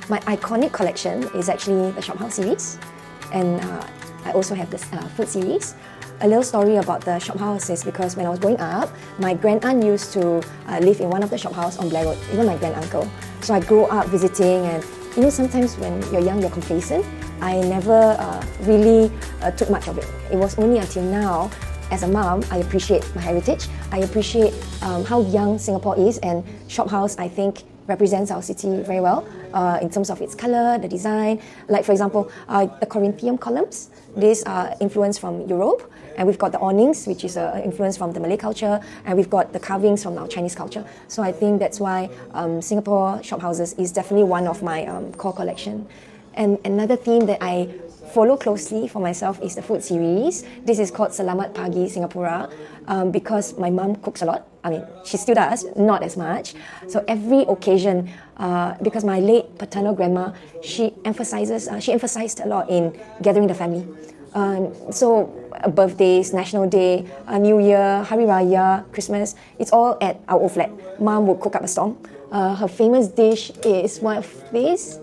My iconic collection is actually the Shophouse series, and I also have this food series. A little story about the shophouse is because when I was growing up, my grand-aunt used to live in one of the shophouse on Blair Road, even my grand-uncle. So I grew up visiting, and you know, sometimes when you're young, you're complacent. I never really took much of it. It was only until now, as a mom, I appreciate my heritage. I appreciate how young Singapore is, and Shophouse, I think, represents our city very well in terms of its colour, the design. Like, for example, the Corinthian columns, these are influenced from Europe, and we've got the awnings, which is influence from the Malay culture, and we've got the carvings from our Chinese culture. So I think that's why Singapore shophouses is definitely one of my core collection. And another theme that I follow closely for myself is the food series. This is called Selamat Pagi Singapura because my mum cooks a lot. I mean, she still does, not as much. So every occasion, because my late paternal grandma, she emphasized a lot in gathering the family. So birthdays, National Day, New Year, Hari Raya, Christmas, it's all at our old flat. Mum would cook up a storm. Her famous dish is one of these,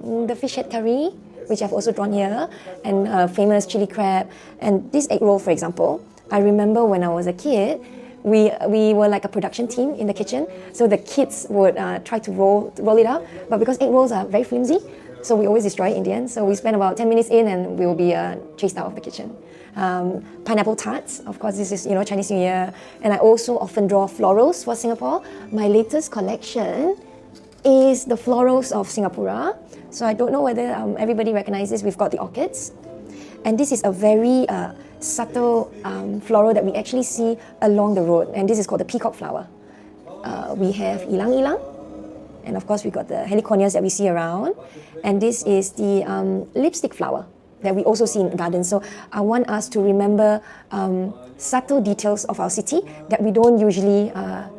the fish head curry, which I've also drawn here, and famous chili crab. And this egg roll, for example, I remember when I was a kid, we were like a production team in the kitchen. So the kids would try to roll it up, but because egg rolls are very flimsy, so we always destroy it in the end. So we spend about 10 minutes in and we will be chased out of the kitchen. Pineapple tarts, of course, this is Chinese New Year. And I also often draw florals for Singapore. My latest collection is the florals of Singapura. So I don't know whether everybody recognizes, we've got the orchids. And this is a very subtle floral that we actually see along the road. And this is called the peacock flower. We have ilang-ilang. And of course, we've got the heliconias that we see around. And this is the lipstick flower that we also see in gardens. So I want us to remember subtle details of our city that we don't usually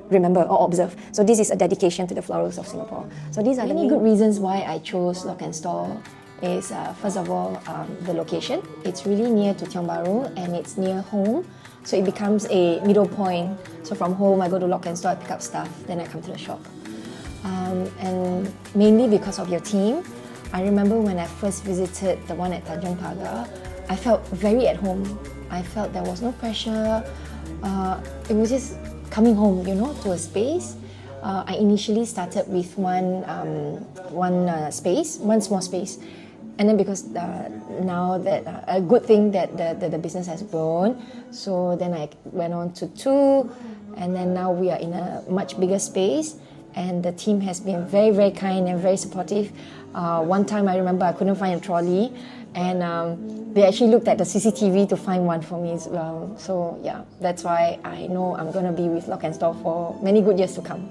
remember or observe. So this is a dedication to the florals of Singapore. So these are the many good reasons why I chose Lock and Store. Is first of all the location. It's really near to Tiong Bahru and it's near home. So it becomes a middle point. So from home, I go to Lock and Store, I pick up stuff, then I come to the shop. And mainly because of your team. I remember when I first visited the one at Tanjong Pagar, I felt very at home. I felt there was no pressure. It was just coming home, to a space. I initially started with one small space. And then because now that a good thing that the business has grown, so then I went on to 2, and then now we are in a much bigger space. And the team has been very, very kind and very supportive. One time I remember I couldn't find a trolley, and they actually looked at the CCTV to find one for me as well. So yeah, that's why I know I'm going to be with Lock and Store for many good years to come.